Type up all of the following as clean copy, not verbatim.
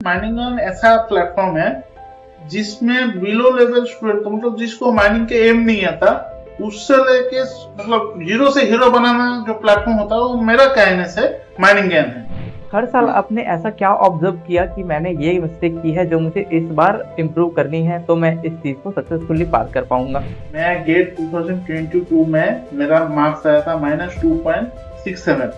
Mining on ऐसा platform है जिसमें बिलो लेवल स्टूडेंट को मतलब जिसको माइनिंग के एम नहीं आता उससे लेके मतलब जीरो से हीरो बनाना जो प्लेटफॉर्म होता है वो मेरा कहने से माइनिंग गेम है। हर साल आपने ऐसा क्या ऑब्जर्व किया कि मैंने ये मिस्टेक की है जो मुझे इस बार इम्प्रूव करनी है तो मैं इस चीज को सक्सेसफुली पार कर पाऊंगा। मैं गेट 2022 में मेरा मार्क्स आया था -2.67,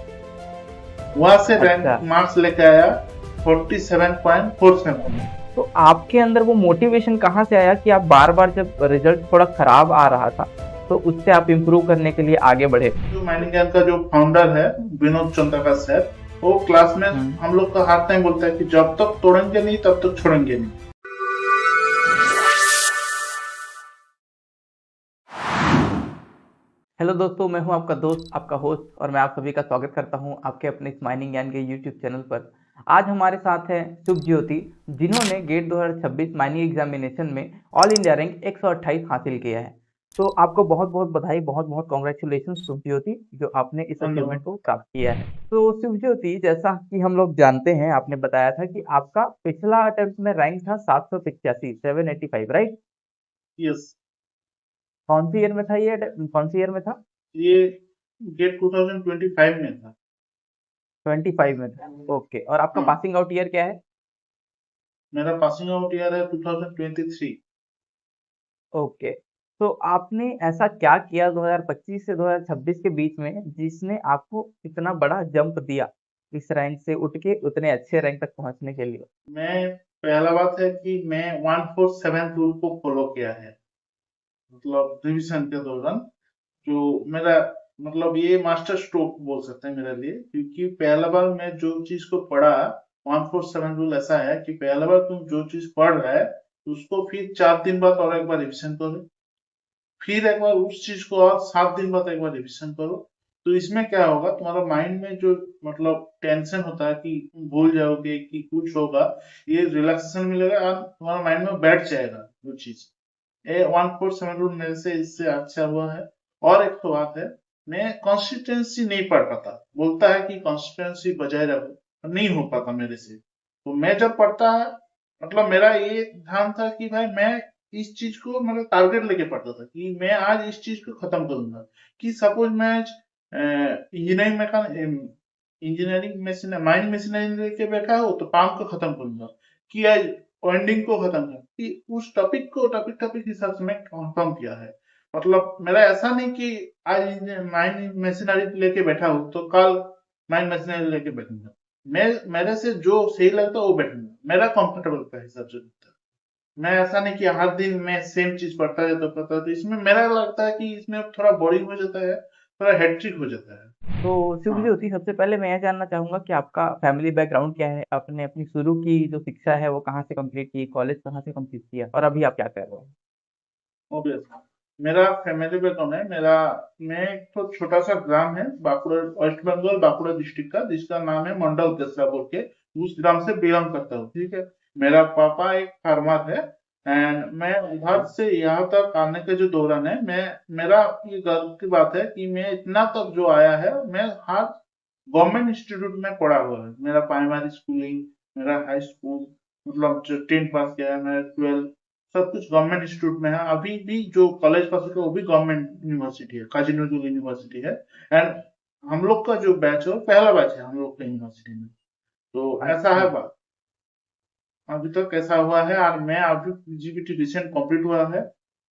वहां से अच्छा, रैंक मार्क्स लेके आया 47.47। तो आपके अंदर वो मोटिवेशन कहाँ से आया कि आप बार बार जब रिजल्ट थोड़ा खराब आ रहा था तो उससे आप इम्प्रूव करने के लिए आगे बढ़े। जो माइनिंग गेम का जो फाउंडर है विनोद चंद्रका सर, वो क्लास में हम लोग का हर टाइम बोलता है कि जब तक तोड़ेंगे नहीं तब तक छोड़ेंगे नहीं। हेलो दोस्तों, मैं हूं आपका दोस्त, आपका होस्ट और मैं आप सभी का स्वागत करता हूं आपके अपने इस माइनिंग ज्ञान के यूट्यूब चैनल पर। आज हमारे साथ हैं शुभ ज्योति, जिन्होंने गेट 2026 माइनिंग एग्जामिनेशन में ऑल इंडिया रैंक 128 हासिल किया है। तो आपको बहुत बहुत बधाई, बहुत बहुत कॉन्ग्रेचुलेशन शुभ ज्योति, जो आपने इस अचीवमेंट धन्यवाद। को प्राप्त किया है। तो शुभ ज्योति, जैसा कि हम लोग जानते हैं, आपने बताया था कि आपका पिछला अटेम्प्ट में रैंक था 785, 785, राइट? यस, कौन सी ईयर में था ये? कौन सी ईयर में था? ये गेट 2025 में था। 25 में था। ओके, और आपका हाँ, पासिंग आउट ईयर क्या है? मेरा पासिंग आउट ईयर है 2023। ओके, तो आपने ऐसा क्या किया 2025 से 2026 के बीच में जिसने आपको इतना बड़ा जंप दिया इस रैंक से उठ के उतने अच्छे रैंक तक पहुंचने के लिए? मैं पहला बात है कि मैं 147 रूल को फॉलो किया है, मतलब रिविजन के दौरान जो मेरा मतलब ये मास्टर स्ट्रोक बोल सकते हैं मेरे लिए, क्योंकि पहला बार मैं जो चीज को पढ़ा, 147 रूल ऐसा है कि पहला बार तुम जो चीज पढ़ रहा है उसको फिर 4 दिन बाद और एक बार रिविजन करो, फिर एक बार उस चीज को और 7 दिन बाद एक बार रिविजन करो। तो इसमें क्या होगा, तुम्हारा माइंड में जो मतलब टेंशन होता है कि तुम भूल जाओगे कि कुछ होगा, ये रिलैक्सेशन मिलेगा और तुम्हारा माइंड में बैठ जाएगा वो चीज। ये 147 रूल मेरे से इससे अच्छा हुआ है। और एक तो बात है, मैं कंसिस्टेंसी नहीं पढ़ पाता, बोलता है कि कंसिस्टेंसी बजाय रखो, नहीं हो पाता मेरे से। तो मैं जब पढ़ता है, मतलब मेरा ये ध्यान था कि भाई मैं इस चीज को मतलब टारगेट लेके पढ़ता था कि मैं आज इस चीज को खत्म करूंगा। कि सपोज मैं इंजीनियरिंग में इंजीनियरिंग मशीन माइनिंग मशीनरी लेके बैठा हो तो काम को खत्म करूंगा, कि आज एंडिंग को खत्म कर कि उस टॉपिक को टॉपिक टॉपिक हिसाब से मैं कंफर्म किया है। मतलब मेरा ऐसा नहीं कि आज माइंड मशीनरी लेके बैठा हूँ तो कल माइंड मशीनरी लेके बैठूंगा। मैं मेरे से जो सही लगता है वो बैठूंगा, मेरा कंफर्टेबल का हिसाब से लगता है। मैं ऐसा नहीं कि हर दिन मैं सेम चीज पढ़ता है तो पढ़ता है, तो इसमें मेरा लगता है कि इसमें थोड़ा बोरिंग हो जाता है, थोड़ा हेक्टिक हो जाता है। तो शुभ हाँ, ज्योति, सबसे पहले मैं यह जानना चाहूंगा कि आपका फैमिली बैकग्राउंड क्या है? आपने अपनी शुरू की जो शिक्षा है वो कहाँ से कंप्लीट की, कॉलेज कहाँ से कंप्लीट किया और अभी आप क्या कर रहे हो? ऑब्वियस। मेरा फैमिली बैकग्राउंड है, मेरा मैं एक तो छोटा सा ग्राम है बांकुड़ा, वेस्ट बंगाल बांकुड़ा डिस्ट्रिक्ट का, जिसका नाम है मंडल कसरा बोल के, उस ग्राम से बिलोंग करता हूँ। ठीक है, मेरा पापा एक फार्मर है। एंड मैं उधर से यहाँ तक आने के जो दौरान है, मैं मेरा ये गर्व की बात है कि मैं इतना तक जो आया है, मैं हर गवर्नमेंट इंस्टीट्यूट में पढ़ा हुआ है। मेरा प्राइमरी स्कूलिंग, मेरा हाई स्कूल, मतलब जो 10th पास किया है, मेरा 12 सब कुछ गवर्नमेंट इंस्टीट्यूट में है। अभी भी जो कॉलेज पास हुआ वो भी गवर्नमेंट यूनिवर्सिटी है, काजी नजरुल यूनिवर्सिटी है। एंड हम लोग का जो बैच है वो पहला बैच है हम लोग का यूनिवर्सिटी में। तो ऐसा अच्छा, है बात। अभी तक ऐसा हुआ है, और मैं अभी पीजीबीटी रिसेंट कंप्लीट हुआ है,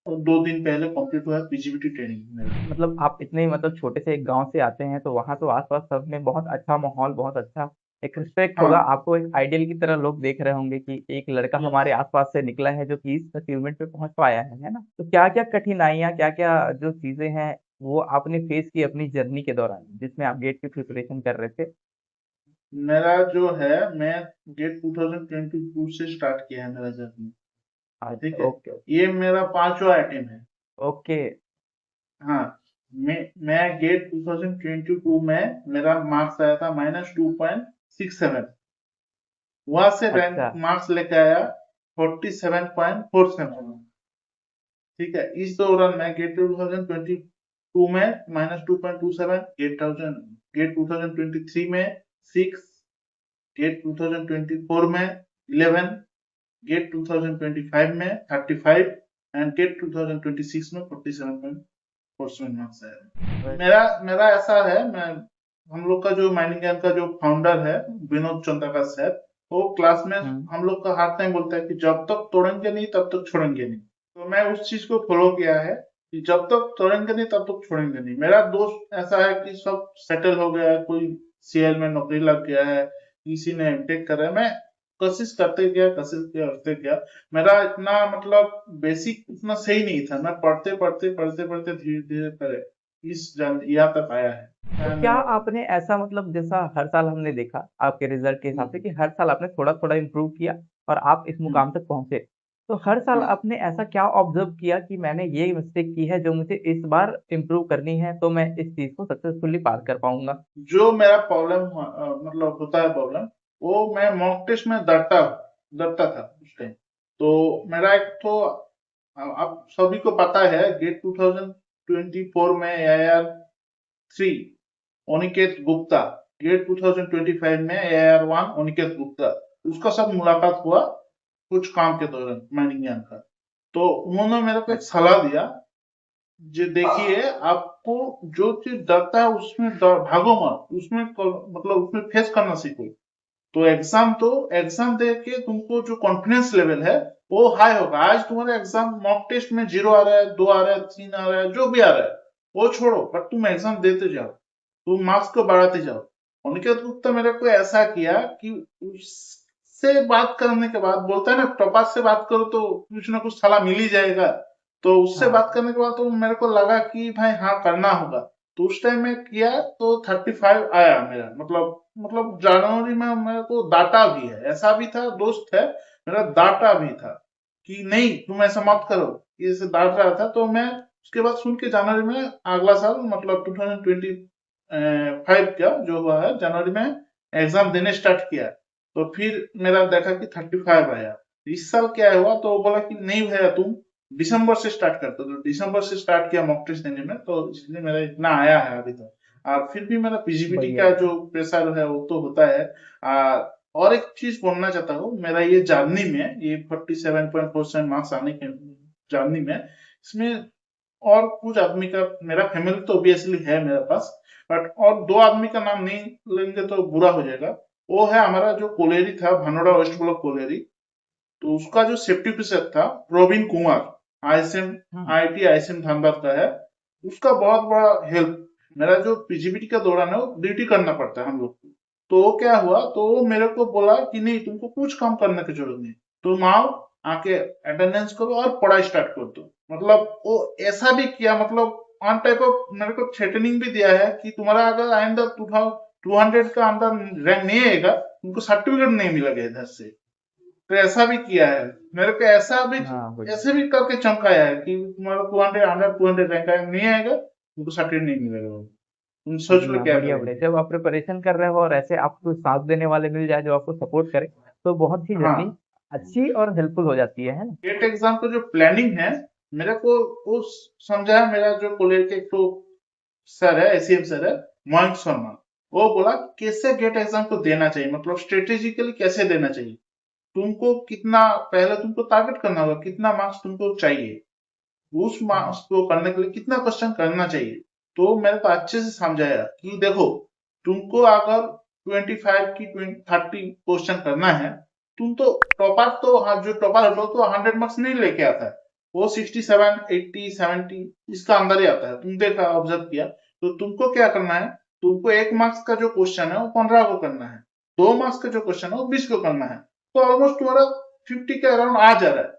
और 2 दिन पहले कंप्लीट हुआ है पीजीबीटी ट्रेनिंग मेरा। मतलब आप इतने मतलब छोटे से एक गांव से आते हैं तो वहां तो आसपास सब में बहुत अच्छा माहौल, बहुत अच्छा एक रिस्पेक्ट होगा, हाँ। आपको एक आइडियल की तरह लोग देख रहे होंगे कि एक लड़का यस। हमारे आसपास से निकला है जो कि इस अचीवमेंट पे पहुंच पाया है ना? तो क्या क्या कठिनाइयां, क्या क्या जो चीजें हैं वो आपने फेस की अपनी जर्नी के दौरान जिसमें आप गेट की प्रिपरेशन कर रहे थे? मेरा जो है, मैं गेट 2022 से स्टार्ट किया है मेरा जर्नी। अच्छा, ठीक है, ओके ये मेरा पांचवा आइटम है। ओके। हाँ, मैं गेट 2022 में मेरा मार्क्स आया था -2.67, वहां से रैंक अच्छा मार्क्स लेके आया 47.47। ठीक है, इस दौरान मैं गेट 2022 में -2.27, गेट 2023 में 6, गेट 2024 में 11, गेट 2025 में 35 एंड गेट 2026 में 47.47 मार्क्स आया। मेरा मेरा ऐसा है, मैं हम लोग का जो माइनिंग ज्ञान का जो फाउंडर है विनोद चंद्रका सर, वो क्लास में हम लोग का हर टाइम बोलता है कि जब तक तोड़ेंगे नहीं तब तक छोड़ेंगे नहीं। तो मैं उस चीज को फॉलो किया है कि जब तक तोड़ेंगे नहीं तब तक छोड़ेंगे नहीं। मेरा दोस्त ऐसा है कि सब सेटल हो गया है, कोई सीएल में नौकरी लग गया है, किसी ने एमटेक करा है, मैं कोशिश करते गया। मेरा इतना मतलब बेसिक उतना सही नहीं था, मैं पढ़ते धीरे धीरे करे यहाँ तक आया है। तो क्या आपने ऐसा मतलब जैसा हर साल हमने देखा आपके रिजल्ट के हिसाब से कि हर साल आपने थोड़ा थोड़ा इम्प्रूव किया और आप इस मुकाम तक पहुंचे, तो हर साल आपने ऐसा क्या ऑब्जर्व किया कि मैंने ये मिस्टेक की है जो मुझे इस बार इम्प्रूव करनी है तो मैं इस चीज को सक्सेसफुली पार कर पाऊंगा? जो मेरा प्रॉब्लम मतलब होता है प्रॉब्लम, वो मैं मॉक टेस्ट में डरता था उस टाइम। तो मेरा एक तो आप सभी को पता है गेट 2024 में AIR 3 अनिकेत गुप्ता, गेट 2025 में AIR 1 अनिकेत गुप्ता, उसका साथ मुलाकात हुआ कुछ काम के दौरान माइनिंग ज्ञान का। तो उन्होंने मेरे को एक सलाह दिया, जो देखिए आपको जो चीज डरता है उसमें भागो मत, उसमें मतलब उसमें फेस करना सीखो। तो एग्जाम दे के तुमको जो कॉन्फिडेंस लेवल है वो हाई होगा। आज तुम्हारा एग्जाम मॉक टेस्ट में 0 आ रहा है, 2 आ रहा है, 3 आ रहा है, जो भी आ रहा है वो छोड़ो, बट तुम एग्जाम देते जाओ, तुम मार्क्स को बढ़ाते जाओ। अनिकेत गुप्ता मेरे को ऐसा किया कि उससे बात करने के बाद बोलता है ना, टॉपर से बात करो तो कुछ ना कुछ सलाह मिल ही जाएगा। तो उससे बात करने के बाद तो मेरे को लगा कि भाई हाँ करना होगा। तो उस टाइम में किया तो 35 आया मेरा, मतलब जनवरी में मेरे को डांटा भी है, ऐसा भी था दोस्त है मेरा, डांटा भी था कि नहीं तुम ऐसा मत करो, ये डांट रहा था। तो मैं उसके बाद सुन के जनवरी में अगला साल मतलब 2025 का जो हुआ है जनवरी में एग्जाम देने स्टार्ट किया। तो फिर मेरा देखा कि 35 आया। इस साल क्या हुआ, तो वो बोला कि नहीं भैया तुम दिसंबर से स्टार्ट करते, तो दिसंबर से स्टार्ट किया मॉक टेस्ट देने में, तो इसलिए मेरा इतना आया है अभी तक। और फिर भी मेरा पीजीबीटी बढ़िया का है। जो प्रेशर है वो तो होता है। और एक चीज बोलना चाहता हूँ, मेरा ये जर्नी में ये 47.47 मार्क्स आने के जर्नी में, इसमें और कुछ आदमी का, मेरा फैमिली तो ऑब्वियसली है मेरे पास, बट और दो आदमी का नाम नहीं लेंगे तो बुरा हो जाएगा। वो है हमारा जो कोलेरी था, भानोड़ा वेस्ट ब्लॉक कोलेरी। तो उसका जो सेफ्टी ऑफिसर था Praveen Kumar, ISM IIT ISM Dhanbad का है, उसका बहुत बड़ा हेल्प। मेरा जो पीजीबीटी का दौरान है वो ड्यूटी करना पड़ता है हम लोग को। तो वो क्या हुआ, तो वो मेरे को बोला कि नहीं तुमको कुछ काम करने की जरूरत नहीं, तुम आओ आके अटेंडेंस करो और पढ़ाई स्टार्ट कर दो। मतलब वो ऐसा भी किया, मतलब ऑन टाइप ऑफ मेरे को थ्रेटनिंग भी दिया है कि तुम्हारा अगर आइंदा 200 का अंदर रैंक नहीं आएगा तुमको सर्टिफिकेट नहीं मिलेगा इधर से। तो ऐसा भी किया है मेरे को, हाँ बढ़िया। ऐसे भी करके चमकाया है कि तुम्हारा 200 रैंक नहीं आएगा तुमको सर्टिफिकेट नहीं मिलेगा। तुम सोच जी लो हाँ, क्या बढ़िया बढ़िया। करेंगे। जब आप प्रिपरेशन कर रहे हो और ऐसे आपको साथ देने वाले मिल जाए जो आपको सपोर्ट करे, तो बहुत ही जर्नी हाँ, अच्छी और हेल्पफुल हो जाती है ना? गेट एग्जाम का जो प्लानिंग है मेरे को, वो समझाया मेरा जो कॉलेज के एक तो सर है, एसीएम सर है, मयंक शर्मा। वो बोला कैसे गेट एग्जाम को देना चाहिए, मतलब स्ट्रेटेजिकली कैसे देना चाहिए, तुमको कितना पहले तुमको टारगेट करना होगा, कितना मार्क्स तुमको चाहिए, उस मार्क्स को करने के लिए कितना क्वेश्चन करना चाहिए। तो मेरे को अच्छे से समझाया कि देखो तुमको अगर 25 की 30 क्वेश्चन करना है, तुम तो टॉपर, तो हाँ जो टॉपर होता है तो 100 मार्क्स नहीं लेके आता है, वो 67 80 70 इसका अंदर ही आता है। तुम देखा ऑब्जर्व किया। तो तुमको क्या करना है, तुमको 1 मार्क्स का जो क्वेश्चन है वो 15 को करना है, 2 मार्क्स का जो क्वेश्चन है वो 20 को करना है। तो ऑलमोस्ट तुम्हारा 50 के अराउंड आ जा रहा है।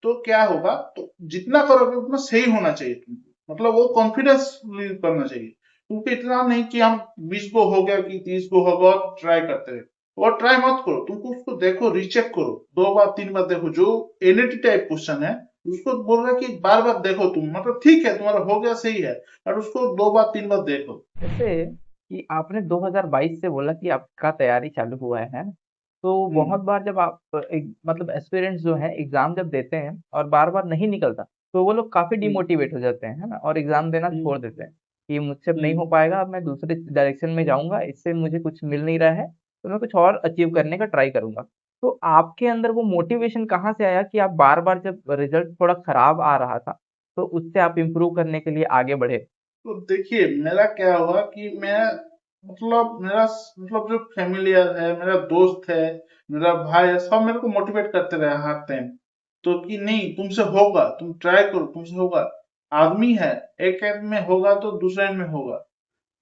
तो क्या होगा, तो जितना करोगे उतना सही होना चाहिए तुमको, मतलब वो कॉन्फिडेंस करना चाहिए तुमको। इतना नहीं कि हम 20 को हो गया कि 30 को होगा और ट्राई करते रहे, और ट्राई मत करो, तुमको उसको देखो, रीचेक करो, 2 बार 3 बार देखो। जो एनएटी टाइप क्वेश्चन है उसको बोल रहा है कि बार बार देखो तुम, मतलब ठीक है तुम्हारा हो गया सही है, और उसको 2 बार 3 बार देखो। जैसे कि आपने 2022 से बोला कि आपका तैयारी चालू हुआ है ना? तो बहुत हम्म बार जब आप मतलब एस्पिरेंट्स जो हैं एग्जाम जब देते हैं और बार बार नहीं निकलता, तो वो लोग काफी हम्म डिमोटिवेट हो जाते हैं, है ना? और एग्जाम देना हम्म छोड़ देते हैं कि मुझसे अब नहीं हो हम्म पाएगा, अब मैं दूसरे डायरेक्शन में जाऊंगा, इससे मुझे कुछ मिल नहीं रहा है, तो मैं कुछ और अचीव करने का ट्राई करूंगा। तो आपके अंदर वो मोटिवेशन कहाँ से आया कि आप बार-बार जब रिजल्ट थोड़ा खराब आ रहा था, तो उससे आप इम्प्रूव करने के लिए आगे बढ़े? तो देखिए मेरा क्या हुआ कि मैं मतलब मेरा मतलब जो फैमिलियर है, मेरा दोस्त है, मेरा भाई है, सब मेरे को मोटिवेट करते रहे हर टाइम। तो कि नहीं तुमसे होगा, तुम ट्राई करो, तुमसे होगा। आदमी है, एक एंड में होगा तो दूसरे एंड में होगा।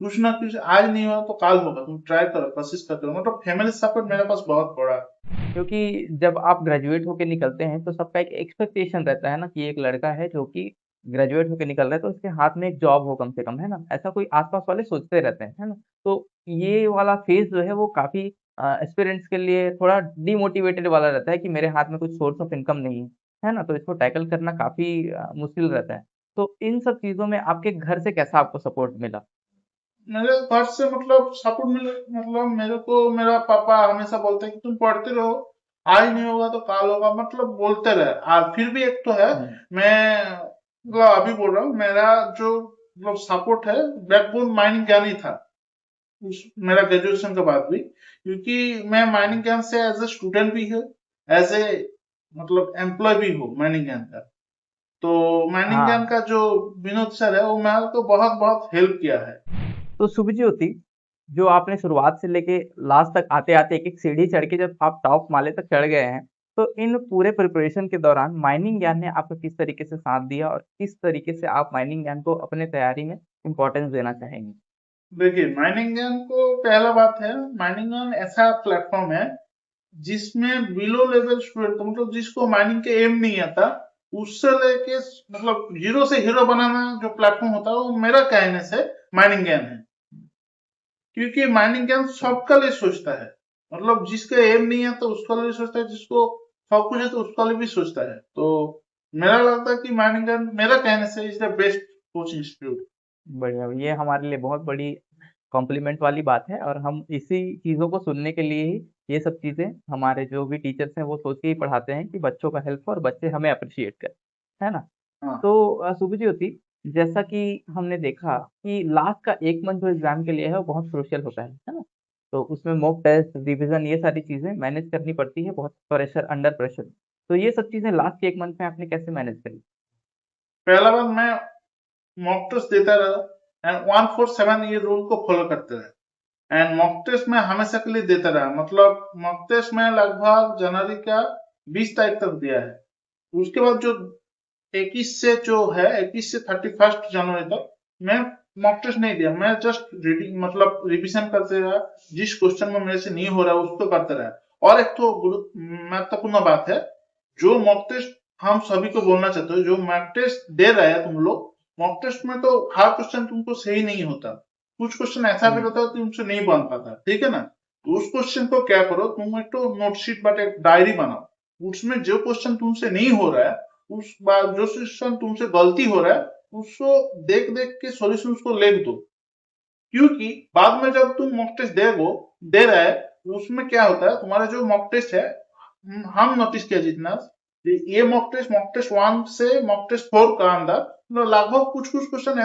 कुछ ना कुछ आज नहीं हुआ तो काल होगा, तुम ट्राई करो, कोशिश करते रहो। मतलब फैमिली सपोर्ट मेरे पास बहुत बड़ा है। क्योंकि जब आप ग्रेजुएट होके निकलते हैं तो सबका एक एक्सपेक्टेशन रहता है ना कि एक लड़का है जो कि ग्रेजुएट होके निकल रहा है तो उसके हाथ में एक जॉब हो कम से कम, है ना? ऐसा कोई आस-पास वाले सोचते रहते हैं, है ना? तो ये वाला फेज़ जो है वो काफ़ी एस्पिरेंट्स के लिए थोड़ा डिमोटिवेटेड वाला रहता है कि मेरे हाथ में कुछ सोर्स ऑफ इनकम नहीं है, है ना? तो इसको टैकल करना काफ़ी मुश्किल रहता है। तो इन सब चीज़ों में आपके घर से कैसा आपको सपोर्ट मिला? मेरे घर से मतलब सपोर्ट मिले, मतलब मेरे को मेरा पापा हमेशा बोलते हैं कि तुम पढ़ते रहो, आज नहीं होगा तो काल होगा, मतलब बोलते रहे। फिर भी एक तो है, हुँ। मैं मतलब अभी बोल रहा हूँ, मेरा जो मतलब सपोर्ट है, बैकबोन माइनिंग ज्ञान ही था मेरा ग्रेजुएशन के बाद भी, क्योंकि मैं माइनिंग ज्ञान से एज ए स्टूडेंट भी हूँ, एज ए मतलब एम्प्लॉय भी हूँ माइनिंग ज्ञान का। तो माइनिंग ज्ञान हाँ। का जो विनोद सर है वो मेरे को बहुत बहुत हेल्प किया है। तो शुभज्योति, जो आपने शुरुआत से लेके लास्ट तक आते-आते एक-एक सीढ़ी चढ़ के जब आप टॉप माले तक चढ़ गए हैं, तो इन पूरे प्रिपरेशन के दौरान माइनिंग ज्ञान ने आपको किस तरीके से साथ दिया और किस तरीके से आप माइनिंग ज्ञान को अपने तैयारी में इम्पोर्टेंस देना चाहेंगे? देखिए माइनिंग ज्ञान को पहला बात है, माइनिंग ज्ञान ऐसा प्लेटफॉर्म है जिसमें बिलो लेवल स्टूडेंट मतलब जिसको माइनिंग के एम नहीं आता, उससे लेके मतलब जीरो से हीरो बनाना जो प्लेटफॉर्म होता है वो मेरा कहने से माइनिंग ज्ञान है। क्योंकि माइनिंग ज्ञान सबका लिए सोचता है, मतलब जिसका एम नहीं है तो उसका लिए सोचता है, जिसको सब कुछ है तो उसका लिए भी सोचता है। तो मेरा लगता है कि माइनिंग ज्ञान मेरा कहने से is the best coaching institute. बढ़िया, ये हमारे लिए बहुत बड़ी कॉम्प्लीमेंट वाली बात है और हम इसी चीज़ों को सुनने के लिए ही ये सब चीज़ें हमारे जो भी टीचर्स हैं वो सोच के ही पढ़ाते हैं कि बच्चों का हेल्प हो और बच्चे हमें एप्रिशिएट करें, है ना? हाँ तो शुभज्योति, जैसा कि हमने देखा कि लास्ट का 1 मंथ जो एग्ज़ाम के लिए है वो बहुत क्रूशियल होता है ना? तो उसमें मॉक टेस्ट, रिवीज़न ये सारी चीज़ें मैनेज करनी पड़ती है बहुत प्रेशर अंडर प्रेशर। तो ये सब चीज़ें लास्ट के 1 मंथ में आपने कैसे मैनेज करी? पहला बार मैं मॉक टेस्ट देता रहा एंड 147 ये रूल को फॉलो करते रहे। एंड मॉक टेस्ट में हमेशा के लिए देता रहा, मतलब मॉक टेस्ट में लगभग जनवरी का 20 तारीख तक दिया है। उसके बाद जो 21 से जो है 21 से 31 जनवरी तक मैं मॉक टेस्ट नहीं दिया, मैं जस्ट रीडिंग मतलब रिवीजन करते रहा, जिस क्वेश्चन में मेरे से नहीं हो रहा है उसको करते रहा। और एक तो महत्वपूर्ण बात है, जो मॉक टेस्ट हम सभी को बोलना चाहते हो, जो मॉक टेस्ट दे रहे हैं तुम लोग, मॉक टेस्ट में तो हर क्वेश्चन तुमको सही नहीं होता, कुछ क्वेश्चन ऐसा भी हुँ। होता है कि तुमसे नहीं बन पाता, ठीक है ना? तो उस क्वेश्चन को क्या करो, तुम एक तो नोटशीट बट एक डायरी बनाओ, उसमें जो क्वेश्चन तुमसे नहीं हो रहा है, उस बार जो क्वेश्चन तुमसे गलती हो रहा है उसको देख देख के सॉल्यूशन को लिख दो। क्योंकि बाद में जब तुम मॉक टेस्ट दे रहा है, उसमें क्या होता है, तुम्हारा जो मॉक टेस्ट है, हम नोटिस किया जितना, ये मॉक टेस्ट 1 से मॉक टेस्ट 4 का अंदर मतलब लगभग कुछ कुछ क्वेश्चन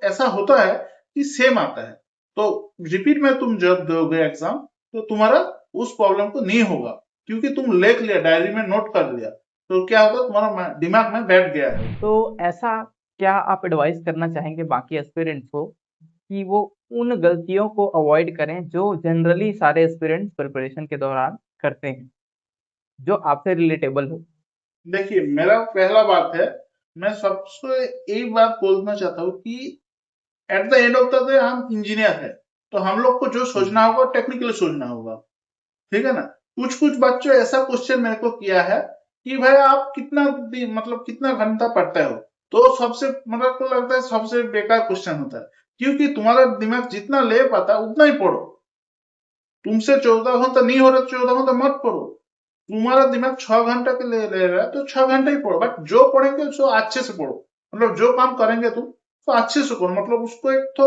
ऐसा होता है कि सेम आता है। तो रिपीट में तुम जब दोगे एग्जाम तो तुम्हारा उस प्रॉब्लम को नहीं होगा, क्योंकि तुम लिख लिया, डायरी में नोट कर लिया, तो क्या होगा, तुम्हारा दिमाग में बैठ गया है। तो ऐसा क्या आप एडवाइस करना चाहेंगे बाकी एस्पिरेंट्स को कि वो उन गलतियों को अवॉइड करें जो जनरली सारे एस्पिरेंट्स प्रिपरेशन के दौरान करते हैं, जो आपसे रिलेटेबल हो? देखिए मेरा पहला बात है, मैं सबसे एक बात बोलना चाहता हूँ कि at the end of the day हम इंजीनियर है, तो हम लोग को जो हुँ। सोचना होगा टेक्निकली सोचना होगा, ठीक है ना? कुछ कुछ बच्चों ऐसा क्वेश्चन मेरे को किया है कि भाई आप मतलब कितना घंटा पढ़ते हो, तो सबसे मतलब को लगता है सबसे बेकार क्वेश्चन होता है, क्योंकि तुम्हारा दिमाग जितना ले पाता है उतना ही पढ़ो। तुमसे 14 घंटा नहीं हो रहा, 14 घंटा मत पढ़ो। तुम्हारा दिमाग 6 घंटा के लिए ले रहा है तो 6 घंटे ही पढ़ो, बट जो पढ़ेंगे उसको अच्छे से पढ़ो। मतलब जो काम करेंगे तुम तो अच्छे से करो, मतलब उसको एक तो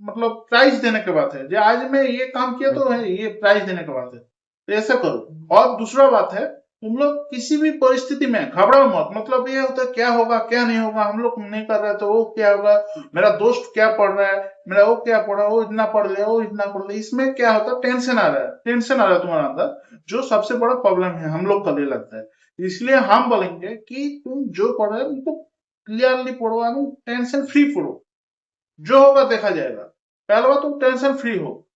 मतलब प्राइज देने के बात है, जो आज मैं ये काम किया तो बिल्कुल। है ये प्राइज देने के बात है, तो ऐसा करो। और दूसरा बात है, तुम लोग किसी भी परिस्थिति में घबराओ मत। मतलब ये होता है क्या होगा क्या नहीं होगा, हम लोग नहीं कर रहे तो वो क्या होगा, मेरा दोस्त क्या पढ़ रहा है, मेरा वो क्या पढ़ रहा है, वो इतना पढ़ लिया वो इतना पढ़ लिया, इसमें क्या होता है टेंशन आ रहा है, टेंशन आ रहा है तुम्हारे अंदर, जो सबसे बड़ा प्रॉब्लम है हम लोग का लिए लगता है। इसलिए हम बोलेंगे कि तुम जो पढ़ रहे हो उनको क्लियरली पढ़ो, टेंशन फ्री पढ़ो, जो होगा देखा जाएगा। पहला बात तुम टेंशन फ्री हो,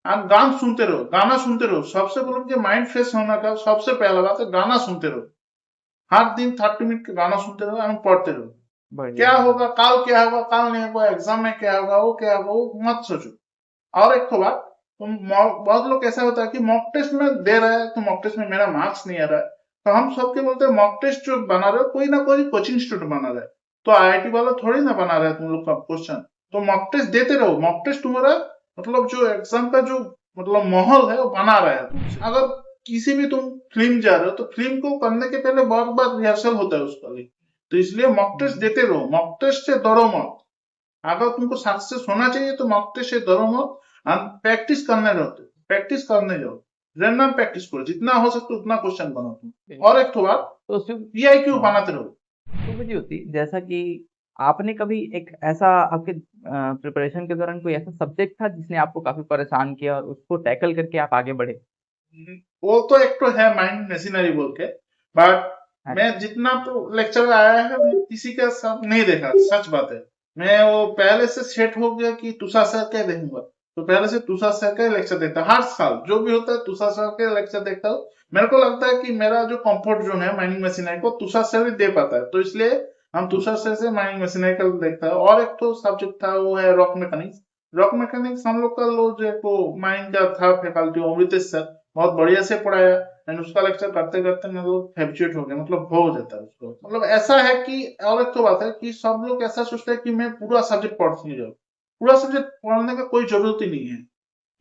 आप गान सुनते रहो, गाना सुनते रहो। सबसे बोलेंगे माइंड फ्रेश होना का सबसे पहला बात है गाना सुनते रहो। हर दिन 30 मिनट का गाना सुनते रहो और पढ़ते रहो। बढ़िया क्या बढ़िया। होगा काल, क्या होगा काल नहीं होगा, एग्जाम में क्या होगा वो क्या होगा वो मत सोचो। और एक तो बात, बहुत लोग ऐसा होता है कि मॉक टेस्ट में दे रहा है तो मॉक टेस्ट में मेरा मार्क्स नहीं आ रहा है, तो हम सबके बोलते हैं मॉक टेस्ट जो बना रहे हो कोई ना कोई कोचिंग स्टूडेंट बना रहा है, तो आईआईटी वाला थोड़ी ना बना रहा है तुम लोग का क्वेश्चन। तो मॉक टेस्ट देते रहो, मॉक टेस्ट तुम्हारा मतलब जो एग्जाम का जो मतलब माहौल है वो बना रहा है तुमसे। अगर किसी भी तुम फिल्म जा रहे हो तो फिल्म को करने के पहले बहुत बार रिहर्सल होता है उसका लिए, तो इसलिए मॉक टेस्ट देते रहो, मॉक टेस्ट से डरो मत। अगर तुमको सक्सेस होना चाहिए तो मॉक टेस्ट से डरो मत, हम प्रैक्टिस करने रहो, प्रैक्टिस करने जाओ, रैंडम प्रैक्टिस करो, जितना हो सकता उतना क्वेश्चन बनाओ तुम। और एक तो बात, तो शिव, पीआईक्यू हाँ, बनाते रहो। शुभ ज्योति, जैसा कि आपने कभी एक ऐसा आपके प्रिपरेशन के दौरान कोई ऐसा सब्जेक्ट था जिसने आपको काफी परेशान किया और उसको टैकल करके आप आगे बढ़े? वो तो एक तो है माइंड मशीनरी बोल के, बट मैं अच्छा। जितना तो लेक्चर आया है मैं किसी का सब नहीं देखा, सच बात है। मैं वो पहले से सेट हो गया कि तुषार सर क्या देखूंगा, तो पहले से तुषार सर का लेक्चर देखता हूँ। हर साल जो भी होता है तुषार सर के लेक्चर देखता हूँ। मेरे को लगता है कि मेरा जो कंफर्ट जोन है माइनिंग मशीनरी को तुषार सर ही दे पाता है, तो इसलिए हम तुषार सर से माइनिंग मशीनरी का देखता है। और एक तो सब्जेक्ट था वो है रॉक मैकेनिक्स। रॉक मैकेनिक्स हम लोग का लो जो को माइंड का था फैकल्टी अमृतेश सर, बहुत बढ़िया से पढ़ाया। एंड उसका लेक्चर करते करते मैं लोग हैबिचुएट हो गया, मतलब हो जाता है उसको। मतलब ऐसा है कि और एक तो बात है कि सब लोग ऐसा सोचते हैं कि मैं पूरा सब्जेक्ट पढ़ नहीं जाऊँ, पूरा सब्जेक्ट पढ़ने का कोई जरूरत ही नहीं है।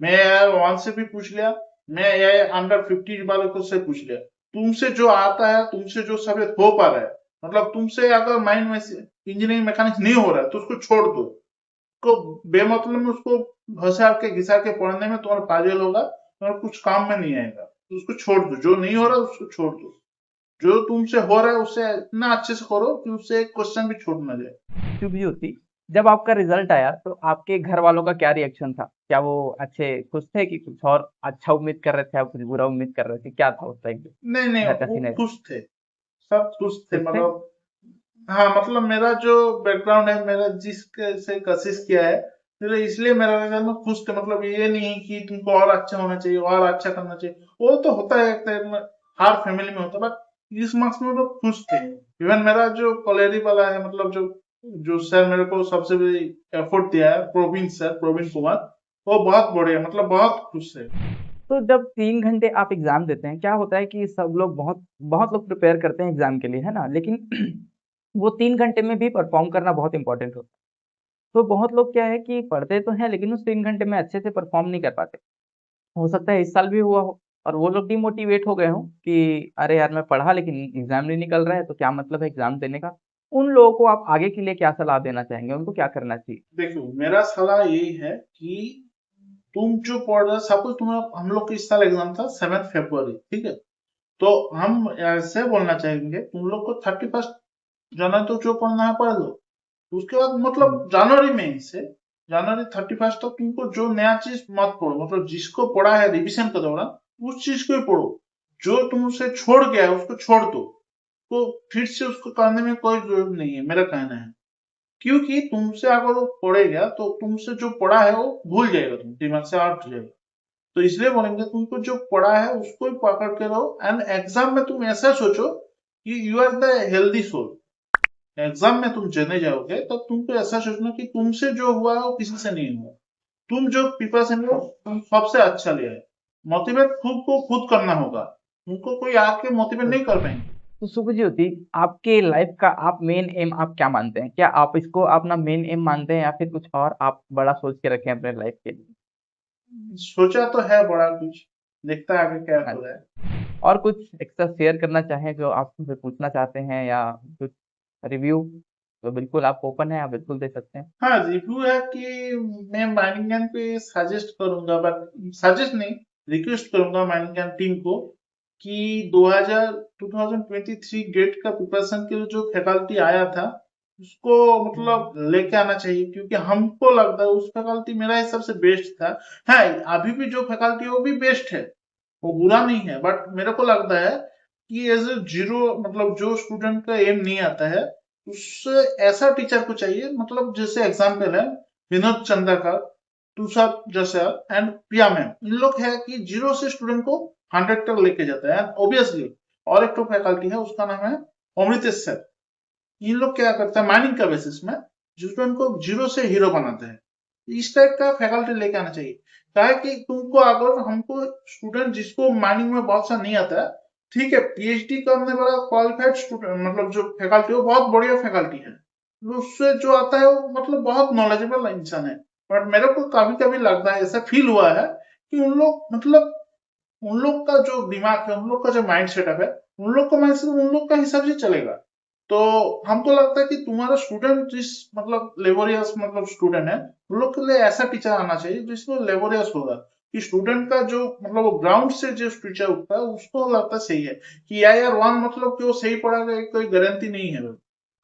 मैं यार वन से भी पूछ लिया, मैं यार अंडर 50 वाले को से पूछ लिया, तुमसे जो आता है, तुमसे जो सब्जेक्ट हो पा रहा है, मतलब तुमसे अगर माइंड में इंजीनियरिंग मैकेनिक्स नहीं हो रहा है तो उसको छोड़ दो, उसको बेमतलब में उसको घसा के घिसा के पढ़ने में तुम्हारा पागल होगा, तुम्हारा कुछ काम में नहीं आएगा, तो उसको छोड़ दो। जो नहीं हो रहा उसको छोड़ दो, जो तुमसे हो रहा है उससे इतना अच्छे से करो कि उससे एक क्वेश्चन भी छूट ना जाए। शुभ ज्योति, जब आपका रिजल्ट आया तो आपके घर वालों का क्या रिएक्शन था? क्या वो अच्छे खुश थे कि कुछ और अच्छा उम्मीद कर रहे थे, आप कुछ बुरा उम्मीद कर रहे थे? क्या था उस टाइम पे नहीं नहीं, घर का वो सीन? खुश थे, सब खुश थे। खुश थे? मतलब हाँ, मतलब मेरा जो बैकग्राउंड है, मेरा जिसके से कोशिश किया है, तो इसलिए मेरा रिजल्ट में खुश थे। मतलब ये नहीं कि तुमको और अच्छा होना चाहिए और अच्छा करना चाहिए, वो तो होता है एक टाइप में, हर फैमिली में होता है, बट इस मार्क्स में तो खुश थे। इवन मेरा जो कॉलेरी वाला है, मतलब जो जो सर मेरे को सबसे बड़ी एफर्ट दिया है, प्रवीण सर, प्रवीण कुमार, वो बहुत बढ़िया, मतलब बहुत खुश है। तो जब 3 घंटे आप एग्जाम देते हैं, क्या होता है कि सब लोग बहुत बहुत लोग प्रिपेयर करते हैं एग्जाम के लिए, है ना, लेकिन वो 3 घंटे में भी परफॉर्म करना बहुत इंपॉर्टेंट होता है। तो बहुत लोग क्या है कि पढ़ते तो हैं लेकिन उस 3 घंटे में अच्छे से परफॉर्म नहीं कर पाते। हो सकता है इस साल भी हुआ हो और वो लोग डिमोटिवेट हो गए हों कि अरे यार मैं पढ़ा लेकिन एग्जाम नहीं निकल रहा है, तो क्या मतलब है एग्जाम देने का? उन लोगों को आप आगे के लिए क्या सलाह देना चाहेंगे? उनको क्या करना चाहिए? देखो मेरा सलाह यही है कि तुम जो पढ़ रहे, सपोज तुम्हारा, हम लोग का इस साल एग्जाम था 7 फरवरी, ठीक है, तो हम ऐसे बोलना चाहेंगे तुम लोग को 31 जनवरी तो जो पढ़ना है पढ़ लो, उसके बाद मतलब हुँ। जनवरी में ही से जनवरी 31 तक तुमको जो नया चीज मत पढ़ो, मतलब जिसको पढ़ा है रिवीजन के दौरान उस चीज को ही पढ़ो, जो तुमसे छोड़ गया है उसको छोड़ दो, तो फिर से उसको करने में कोई जरूरत नहीं है, मेरा कहना है। क्योंकि तुमसे अगर वो पढ़ेगा तो तुमसे जो पढ़ा है वो भूल जाएगा, तुम दिमाग से आउट हो जाएगा। तो इसलिए बोलेंगे तुमको जो पढ़ा है उसको ही पकड़ के रहो, एंड एग्जाम में तुम ऐसा सोचो कि you are the healthy soul. Exam में तुम चले जाओगे तो तुमको ऐसा सोचना कि तुमसे जो हुआ है वो किसी से नहीं हुआ, तुम जो प्रिपरेशन हो तुम सबसे अच्छा लिया है। मोटिवेट खुद को खुद करना होगा, तुमको कोई आके मोटिवेट तो नहीं कर पाएंगे। तो शुभज्योति, आपके लाइफ का आप मेन एम आप क्या मानते हैं? क्या आप इसको अपना मेन एम मानते हैं या फिर कुछ और आप बड़ा सोच के रखे हैं अपने लाइफ के लिए? सोचा तो है बड़ा कुछ, देखता है आगे क्या हो रहा है। अच्छा, और कुछ एक्स्ट्रा शेयर करना चाहें जो आप मुझसे पूछना चाहते हैं या कुछ रिव्यू, तो बिल्कुल आप ओपन हैं, आप बिल्कुल दे सकते हैं। हाँ, रिव्यू है कि मैं माइनिंग पे सजेस्ट करूंगा, बट सजेस्ट नहीं, रिक्वेस्ट करूंगा माइनिंग टीम को कि 2023 गेट का प्रिपरेशन के लिए जो फैकल्टी आया था उसको मतलब लेके आना चाहिए, क्योंकि हमको लगता है उस फैकल्टी मेरा हिसाब से बेस्ट था। है, अभी भी जो फैकल्टी है वो भी बेस्ट है, वो बुरा नहीं है, बट मेरे को लगता है कि एज ए जीरो मतलब जो स्टूडेंट का एम नहीं आता है उससे ऐसा टीचर को चाहिए, मतलब जैसे एग्जाम्पल है विनोद चंद्रकर, तुषार जैसा एंड प्रिया मैम, इन लोग है कि जीरो से स्टूडेंट को 100 तक लेके जाता है ऑब्वियसली। और एक तो फैकल्टी है उसका नाम है अमृतेश सर, इन लोग क्या करते हैं माइनिंग का बेसिस में स्टूडेंट को जीरो से हीरो बनाते हैं। इस टाइप का फैकल्टी लेके आना चाहिए, क्या है कि तुमको अगर हमको स्टूडेंट जिसको माइनिंग में बहुत सा नहीं आता है, ठीक है, पीएचडी करने वाला क्वालिफाइड स्टूडेंट मतलब जो फैकल्टी है वो बहुत बढ़िया फैकल्टी है, तो उससे जो आता है वो मतलब बहुत नॉलेजेबल इंसान है। बट मेरे को कभी कभी लगता है, ऐसा फील हुआ है कि उन लोग मतलब उन लोग का जो दिमाग है, उन लोग का जो माइंड सेटअप है, उन लोग का माइंड सेटअप उन लोग का हिसाब से चलेगा। तो हमको लगता है कि तुम्हारा स्टूडेंट जिस मतलब लेबोरियस मतलब स्टूडेंट है, उन लोग के लिए ऐसा टीचर आना चाहिए जिसको लेबोरियस होगा, कि स्टूडेंट का जो मतलब वो ग्राउंड से जो टीचर उठता है उसको लगता है सही है कि यार वन मतलब कि वो सही पढ़ाएगा कोई गारंटी नहीं है।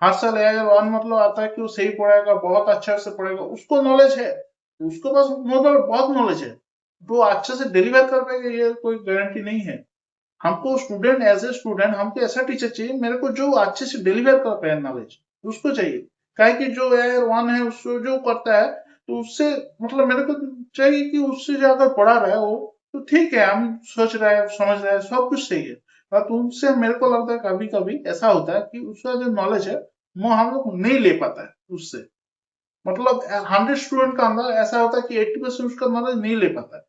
हर साल यार वन मतलब आता है कि वो सही पढ़ाएगा, बहुत अच्छा से पढ़ेगा, उसको नॉलेज है, उसको पास नो डाउट बहुत नॉलेज है, वो अच्छे से डिलीवर कर पाएगा ये कोई गारंटी नहीं है। हमको स्टूडेंट एज ए स्टूडेंट हमको ऐसा टीचर चाहिए मेरे को जो अच्छे से डिलीवर कर पाए नॉलेज, उसको चाहिए। काहे कि जो एयर वन है उसको जो करता है तो उससे मतलब मेरे को चाहिए कि उससे जो अगर पढ़ा रहा है वो तो ठीक है, हम सोच रहे हैं समझ रहे हैं सब कुछ सही है, पर उनसे मेरे को लगता है कभी कभी ऐसा होता है कि उसका जो नॉलेज है वो हम लोग नहीं ले पाता है उससे। मतलब 100 स्टूडेंट का अंदर ऐसा होता है कि 80% उसका नॉलेज नहीं ले पाता है,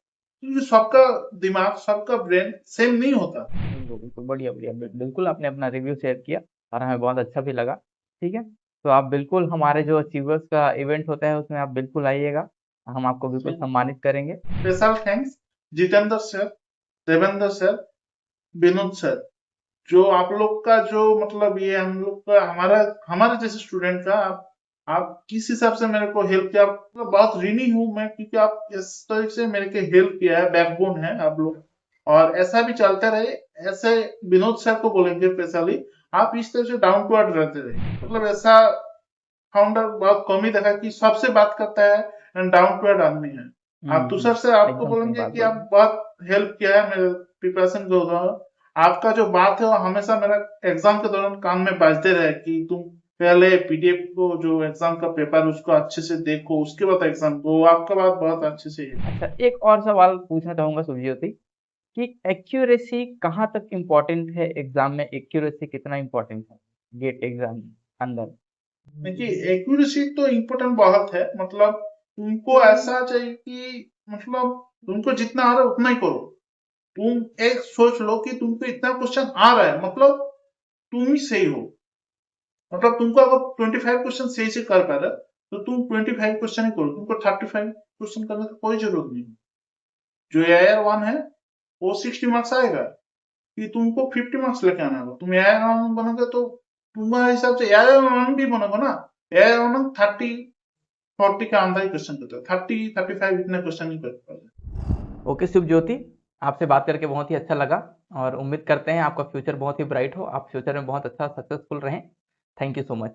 क्योंकि सबका दिमाग सबका ब्रेन सेम नहीं होता। बिल्कुल, बिल्कुल, बढ़िया, बढ़िया। बिल्कुल आपने अपना रिव्यू शेयर किया और हमें बहुत अच्छा भी लगा। ठीक है? तो आप बिल्कुल हमारे जो अचीवर्स का इवेंट होता है उसमें आप बिल्कुल आइएगा। हम आपको बिल्कुल सम्मानित करेंगे। Special thanks Jitendra sir, Devendra sir, Vinod sir, जो आप लोग का जो मतलब ये हम लोग का हमारा हमारे जैसे स्टूडेंट का आप किस हिसाब से मेरे को हेल्प किया, मतलब बहुत ऋणी हूँ मैं, क्योंकि आप इस तरह से मेरे को हेल्प किया है, बैकबोन है आप लोग। और ऐसा भी चलता रहे, ऐसे विनोद सर को बोलेंगे स्पेशली, आप इस तरह से डाउन टू अर्थ रहते रहे, मतलब ऐसा फाउंडर बहुत कम ही देखा कि सबसे बात करता है एंड डाउन टू अर्थ आदमी है। आप तुषार से आपको एकदम सही बोलेंगे बात कि बोले। आप बहुत हेल्प किया है मेरे प्रिपरेशन के दौरान। आपका जो बात है वो हमेशा मेरा एग्जाम के दौरान कान में बाजते रहे कि तुम पहले पीडीएफ को जो एग्जाम का पेपर उसको अच्छे से देखो उसके बाद एग्जाम को, आपका बात बहुत अच्छे से है। अच्छा, एक और सवाल पूछना चाहूँगा सुभज्योति कि एक्यूरेसी कहाँ तक इम्पोर्टेंट है एग्ज़ाम में? एक्यूरेसी कितना इम्पोर्टेंट है गेट एग्ज़ाम अंदर? देखिए एक्यूरेसी तो इम्पोर्टेंट बहुत है, मतलब तुमको ऐसा चाहिए कि मतलब तुमको जितना आ रहा है उतना ही करो। तुम एक सोच लो कि तुमको इतना क्वेश्चन आ रहा है मतलब तुम ही सही हो, मतलब तुमको अगर 25 क्वेश्चन सही से कर पा रहे हो तो तुम 25 क्वेश्चन ही करो, तुमको 35 क्वेश्चन करने की कोई जरूरत नहीं। जो एआईआर वन है वो 60 मार्क्स आएगा, कि तुमको 50 मार्क्स लेके आना होगा। तुम एआईआर वन बनोगे तो तुम्हारे हिसाब से एआईआर वन भी बनोगे ना, एआईआर वन 30-40 के अंदर ही क्वेश्चन करते हो, 30-35 इतने क्वेश्चन नहीं कर पाते। ओके शुभज्योति, आपसे बात करके बहुत ही अच्छा लगा और उम्मीद करते हैं आपका फ्यूचर बहुत ही ब्राइट हो, आप फ्यूचर में बहुत अच्छा सक्सेसफुल रहें। Thank you so much.